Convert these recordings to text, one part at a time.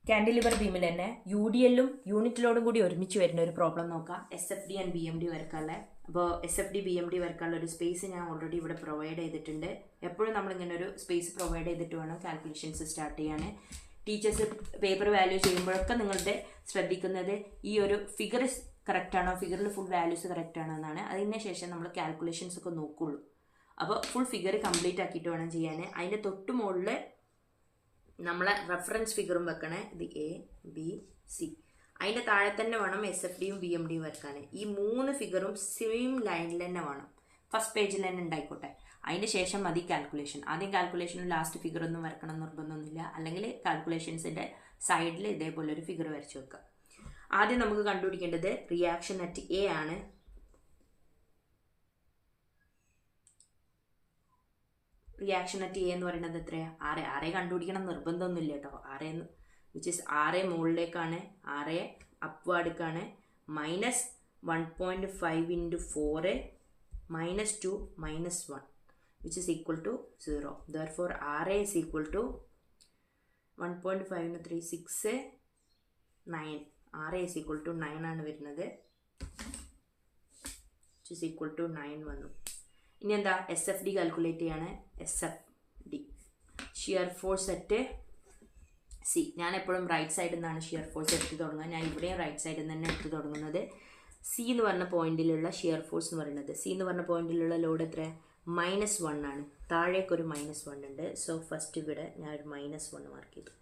Cantilever ബീമിൽ തന്നെ U D എല്ലും unit ലോഡും കൂടി ഒരുമിച്ച് വരുന്ന ഒരു പ്രോബ്ലം നോക്കാം. SFD and BMD വരക്കാനുള്ള. അപ്പോൾ SFD BMD വരക്കാനുള്ള ഒരു സ്പേസ് ഞാൻ ഓൾറെഡി ഇവിടെ പ്രൊവൈഡ് ചെയ്തിട്ടുണ്ട്. എപ്പോഴും നമ്മളിങ്ങനെ ഒരു സ്പേസ് പ്രൊവൈഡ് ചെയ്തിട്ട് വേണം കാൽക്കുലേഷൻസ് സ്റ്റാർട്ട് ചെയ്യാൻ. ടീച്ചേഴ്സ് പേപ്പർ വാല്യൂ ചെയ്യുമ്പോഴൊക്കെ നിങ്ങളുടെ ശ്രദ്ധിക്കുന്നത് ഈ ഒരു ഫിഗർ കറക്റ്റ് ആണോ, ഫിഗറിൽ ഫുൾ വാല്യൂസ് കറക്റ്റ് ആണോ എന്നാണ്. അതിന് ശേഷം നമ്മൾ കാൽക്കുലേഷൻസ് ഒക്കെ നോക്കുള്ളൂ. അപ്പോൾ ഫുൾ ഫിഗർ കംപ്ലീറ്റ് ആക്കിയിട്ട് വേണം ചെയ്യാൻ. അതിൻ്റെ തൊട്ട് മുകളിൽ നമ്മളെ റെഫറൻസ് ഫിഗറും വെക്കണേ. ഇത് ABC. അതിൻ്റെ താഴെ തന്നെ വേണം SFD യും BMD യും വരക്കാൻ. ഈ 3 ഫിഗറും സെയിം ലൈനിൽ തന്നെ വേണം. ഫസ്റ്റ് പേജിൽ തന്നെ ഉണ്ടായിക്കോട്ടെ. അതിന് ശേഷം മതി കാൽക്കുലേഷൻ. ആദ്യം കാൽക്കുലേഷനും ലാസ്റ്റ് ഫിഗറൊന്നും വരക്കണം നിർബന്ധമൊന്നുമില്ല. അല്ലെങ്കിൽ കാൽക്കുലേഷൻസിൻ്റെ സൈഡിൽ ഇതേപോലെ ഒരു ഫിഗർ വരച്ച് വെക്കുക. ആദ്യം നമുക്ക് കണ്ടുപിടിക്കേണ്ടത് റിയാക്ഷൻ അറ്റ് A ആണ്. റിയാക്ഷൻ അറ്റ് A എന്ന് പറയുന്നത് എത്രയാണ്? 6 കണ്ടുപിടിക്കണം നിർബന്ധമൊന്നുമില്ല കേട്ടോ. 6 വിച്ച് ഇസ് 6 മുകളിലേക്കാണ്, 6 അപ്വാർഡിക്കാണ്. -1.5 × 4 -2 -1 which is equal to 0. Therefore 6 is equal to 1.5 × 3 6 9. 6 is equal to 9 ആണ് വരുന്നത്. വിച്ച് ഇസ് ഈക്വൽ ടു 9 വന്നു. ഇനി എന്താ? SFD കാൽക്കുലേറ്റ് ചെയ്യാണ്. SFD shear force at C. ഞാൻ എപ്പോഴും റൈറ്റ് സൈഡിൽ നിന്നാണ് ഷിയർ ഫോഴ്സ് എടുത്ത് തുടങ്ങുക. ഞാൻ ഇവിടെയും റൈറ്റ് സൈഡിൽ നിന്ന് തന്നെ എടുത്ത് തുടങ്ങുന്നത്. C എന്ന് പറഞ്ഞ പോയിന്റിലുള്ള ഷിയർ ഫോഴ്സ് എന്ന് പറയുന്നത്, C എന്ന് പറഞ്ഞ പോയിന്റിലുള്ള ലോഡ് എത്ര? -1 ആണ്. താഴേക്കൊരു -1 ഉണ്ട്. സോ ഫസ്റ്റ് ഇവിടെ ഞാൻ ഒരു -1 മാർക്ക് ചെയ്തു.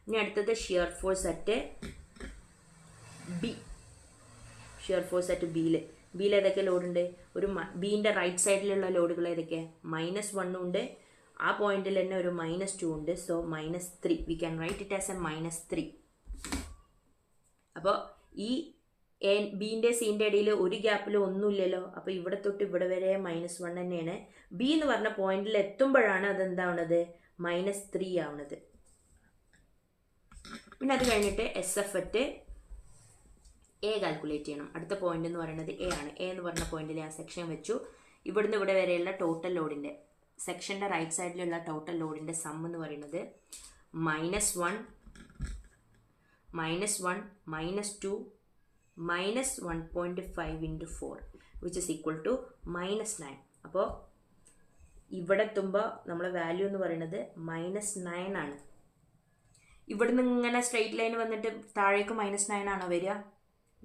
ഇനി അടുത്തത് shear force at B. Shear force at ബിയിൽ ഏതൊക്കെ ലോഡുണ്ട്? ഒരു ബീൻ്റെ റൈറ്റ് സൈഡിലുള്ള ലോഡുകൾ ഏതൊക്കെ? -1 ഉണ്ട്. ആ പോയിന്റിൽ തന്നെ ഒരു -2 ഉണ്ട്. So -3. We can write it as A -3. അപ്പോൾ ഈ ബീൻ്റെ സീൻ്റെ ഇടയിൽ ഒരു ഗ്യാപ്പിൽ ഒന്നുമില്ലല്ലോ. അപ്പോൾ ഇവിടെ തൊട്ട് ഇവിടെ വരെ -1 തന്നെയാണ്. ബി എന്ന് പറഞ്ഞ പോയിന്റിൽ എത്തുമ്പോഴാണ് അതെന്താവുന്നത്? -3 ആവുന്നത്. പിന്നെ അത് കഴിഞ്ഞിട്ട് SF അറ്റ് A കാൽക്കുലേറ്റ് ചെയ്യണം. അടുത്ത പോയിന്റ് എന്ന് പറയുന്നത് A ആണ്. A എന്ന് പറഞ്ഞ പോയിന്റിൽ ഞാൻ സെക്ഷൻ വെച്ചു. ഇവിടുന്ന് ഇവിടെ വരെയുള്ള ടോട്ടൽ ലോഡിൻ്റെ, സെക്ഷൻ്റെ റൈറ്റ് സൈഡിലുള്ള ടോട്ടൽ ലോഡിൻ്റെ സം എന്ന് പറയുന്നത് -1 -2 -1.5 × 4 വിച്ച് ഇസ് ഈക്വൽ ടു -9. അപ്പോൾ ഇവിടെ എത്തുമ്പോൾ നമ്മളെ വാല്യൂ എന്ന് പറയുന്നത് -9 ആണ്. ഇവിടുന്ന് ഇങ്ങനെ സ്ട്രെയിറ്റ് ലൈൻ വന്നിട്ട് താഴേക്ക് -9 ആണോ വരിക?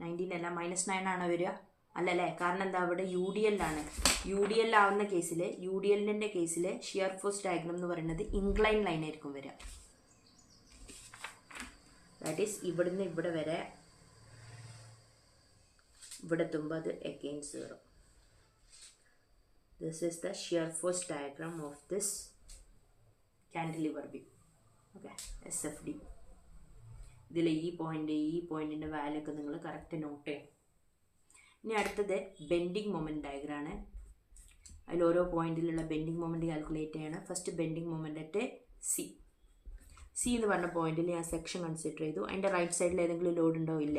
19 അല്ല, -9 ആണോ വരിക? അല്ലല്ലേ. കാരണം എന്താ? അവിടെ UDL ആണ്. UDL ആവുന്ന കേസിൽ, UDLൻ്റെ കേസിൽ ഷിയർ ഫോഴ്സ് ഡയഗ്രം എന്ന് പറയുന്നത് ഇൻക്ലൈൻ ലൈൻ ആയിരിക്കും വരിക. ദാറ്റ് ഈസ് ഇവിടുന്ന് ഇവിടെ വരെ, ഇവിടെ എത്തുമ്പോൾ അത് again 0. This is the shear force diagram of this cantilever beam. Okay, SFD. ഇതിൽ ഈ പോയിന്റിൻ്റെ വാല്യൂ ഒക്കെ നിങ്ങൾ കറക്റ്റ് നോട്ട് ചെയ്യണം. ഇനി അടുത്തത് ബെൻഡിങ് മൊമെൻറ്റ് ഡയഗ്രാണ്. അതിൽ ഓരോ പോയിന്റിലുള്ള ബെൻഡിങ് മൊമെൻറ്റ് കാൽക്കുലേറ്റ് ചെയ്യണം. First bending moment at C എന്ന് പറഞ്ഞ പോയിന്റിൽ ഞാൻ സെക്ഷൻ കൺസിഡർ ചെയ്തു. അതിൻ്റെ റൈറ്റ് സൈഡിൽ ഏതെങ്കിലും ലോഡ് ഉണ്ടോ? ഇല്ല.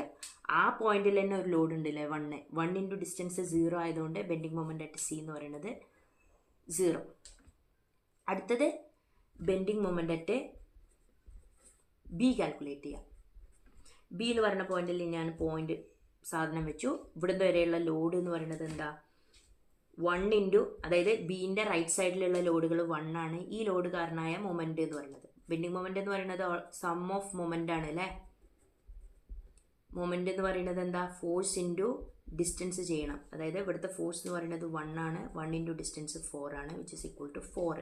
ആ പോയിന്റിൽ തന്നെ ഒരു ലോഡ് ഉണ്ടല്ലേ, 1 ഇൻറ്റു ഡിസ്റ്റൻസ് 0 ആയതുകൊണ്ട് ബെൻഡിങ് മൊമെൻറ്റ് അറ്റ് C എന്ന് പറയുന്നത് 0. അടുത്തത് bending moment at B calculate ചെയ്യാം. B എന്ന് പറയുന്ന പോയിന്റിൽ ഞാൻ പോയിന്റ് സാധനം വെച്ചു. ഇവിടുന്ന് വരെയുള്ള ലോഡ് എന്ന് പറയുന്നത് എന്താ? 1 ഇൻറ്റു, അതായത് ബീൻ്റെ റൈറ്റ് സൈഡിലുള്ള ലോഡുകൾ 1 ആണ്. ഈ ലോഡ് കാരണമായ മൊമെൻറ്റ് എന്ന് പറയുന്നത്, ബെൻഡിങ് മൊമെൻറ്റ് എന്ന് പറയുന്നത് സം ഓഫ് മൊമെൻ്റ് ആണ് അല്ലേ. മൊമെൻറ്റ് എന്ന് പറയുന്നത് എന്താ? ഫോഴ്സ് ഇൻറ്റു ഡിസ്റ്റൻസ് ചെയ്യണം. അതായത് ഇവിടുത്തെ ഫോഴ്സ് എന്ന് പറയുന്നത് 1 ആണ്. 1 ഇൻറ്റു ഡിസ്റ്റൻസ് 4 ആണ്, വിച്ച് ഇസ് ഈക്വൽ ടു 4.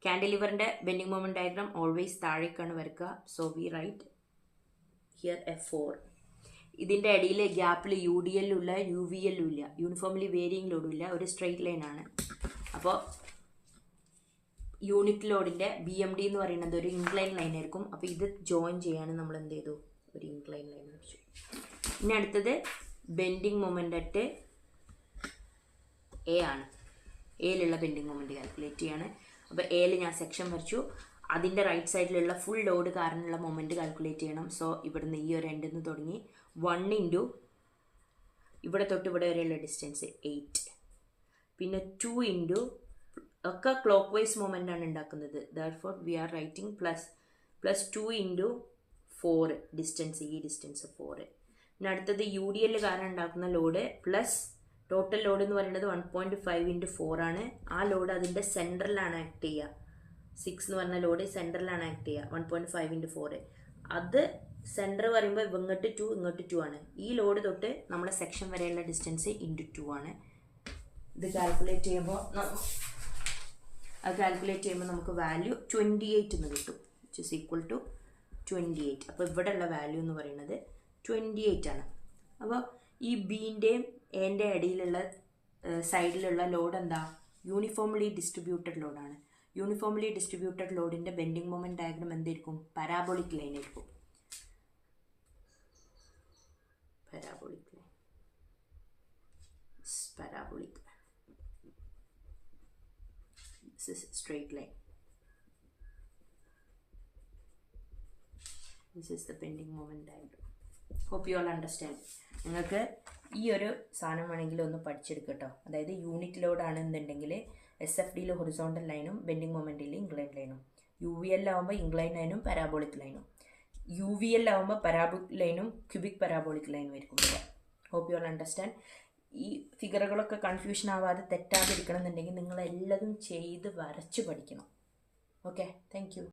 കാൻഡിലിവറിൻ്റെ ബെൻഡിങ് മൊമെൻറ്റ് ഡയഗ്രാം ഓൾവേസ് താഴേക്കാണ് വരക്കുക. So we write here F4. ഇതിൻ്റെ ഇടയിൽ ഗ്യാപ്പിൽ UDL ഇല്ല, UVL ഇല്ല, യൂണിഫോംലി വേരിയിങ് ലോഡും ഇല്ല, ഒരു സ്ട്രെയിറ്റ് ലൈൻ ആണ്. അപ്പോൾ യൂണിറ്റ് ലോഡിൻ്റെ BMD എന്ന് പറയുന്നത് ഒരു ഇൻക്ലൈൻ ലൈൻ ആയിരിക്കും. അപ്പോൾ ഇത് ജോയിൻ ചെയ്യാൻ നമ്മൾ എന്ത് ചെയ്തു? ഒരു ഇൻക്ലൈൻ ലൈൻ വരച്ചു. ഇനി അടുത്തത് ബെൻഡിങ് മൊമെൻ്റ് അറ്റ് A ആണ്. എയിലുള്ള ബെൻഡിങ് മൊമെൻറ്റ് കാൽക്കുലേറ്റ് ചെയ്യാണ്. അപ്പോൾ എയിൽ ഞാൻ സെക്ഷൻ വരച്ചു. അതിൻ്റെ റൈറ്റ് സൈഡിലുള്ള ഫുൾ ലോഡ് കാരണമുള്ള മൊമെൻറ്റ് കാൽക്കുലേറ്റ് ചെയ്യണം. സോ ഇവിടുന്ന് ഈ ഒരു എൻഡിൽ നിന്ന് തുടങ്ങി 1 ഇൻറ്റു ഇവിടെ തൊട്ട് ഇവിടെ വരെയുള്ള ഡിസ്റ്റൻസ് 8, പിന്നെ 2 ഇൻറ്റു ഒക്കെ ക്ലോക്ക് വൈസ് മൊമെൻ്റ് ആണ് ഉണ്ടാക്കുന്നത്. Therefore V are writing plus 2 into 4 distance, ഈ ഡിസ്റ്റൻസ് 4. പിന്നെ അടുത്തത് UDL കാരണം ഉണ്ടാക്കുന്ന ലോഡ് പ്ലസ് ടോട്ടൽ ലോഡ് എന്ന് പറയുന്നത് 1.5 × 4 ആണ്. ആ ലോഡ് അതിൻ്റെ സെൻറ്ററിലാണ് ആക്ട് ചെയ്യുക. 6 എന്ന് പറഞ്ഞ ലോഡ് സെൻറ്ററിലാണ് ആക്ട് ചെയ്യുക. 1.5 × 4 അത് സെൻറ്റർ പറയുമ്പോൾ ഇങ്ങോട്ട് 2 ഇങ്ങോട്ട് 2 ആണ്. ഈ ലോഡ് തൊട്ട് നമ്മുടെ സെക്ഷൻ വരെയുള്ള ഡിസ്റ്റൻസ് × 2 ആണ്. ഇത് കാൽക്കുലേറ്റ് ചെയ്യുമ്പോൾ നമുക്ക് വാല്യൂ 28 എന്ന് കിട്ടും, വിച്ച് ഇസ് ഈക്വൽ ടു 28. അപ്പോൾ ഇവിടെയുള്ള വാല്യൂ എന്ന് പറയുന്നത് 28 ആണ്. അപ്പോൾ ഈ ബീൻ്റെയും എൻ്റെ ഇടയിലുള്ള സൈഡിലുള്ള ലോഡ് എന്താ? യൂണിഫോംലി ഡിസ്ട്രിബ്യൂട്ടഡ് ലോഡാണ്. യൂണിഫോംലി ഡിസ്ട്രിബ്യൂട്ടഡ് ലോഡിൻ്റെ ബെൻഡിങ് മൊമെൻറ്റ് ഡയഗ്രം എന്തായിരിക്കും? പാരാബോളിക് ലൈൻ ആയിരിക്കും. Parabolic line, parabolic, this is straight line, this is the bending moment diagram. Hope you all understand. നിങ്ങൾക്ക് ഈ ഒരു സാധനം വേണമെങ്കിൽ ഒന്ന് പഠിച്ചെടുക്കട്ടോ. അതായത് യൂണിറ്റ് ലോഡ് ആണെന്നുണ്ടെങ്കിൽ SFDയിൽ ഹൊറിസോണ്ടൽ ലൈനും ബെൻഡിങ് മൊമെൻറ്റിൽ ഇൻക്ലൈൻ ലൈനും, UVL ആകുമ്പോൾ ഇൻക്ലൈൻ ലൈനും പാരാബോളിക് ലൈനും, UVL ആകുമ്പോൾ പാരാബോളിക് ലൈനും ക്യൂബിക് പാരാബോളിക് ലൈനും ആയിരിക്കും. Hope you all understand. ഈ ഫിഗറുകളൊക്കെ കൺഫ്യൂഷൻ ആവാതെ തെറ്റാതിരിക്കണം എന്നുണ്ടെങ്കിൽ നിങ്ങളെല്ലതും ചെയ്ത് വരച്ച് പഠിക്കണം. Okay, thank you.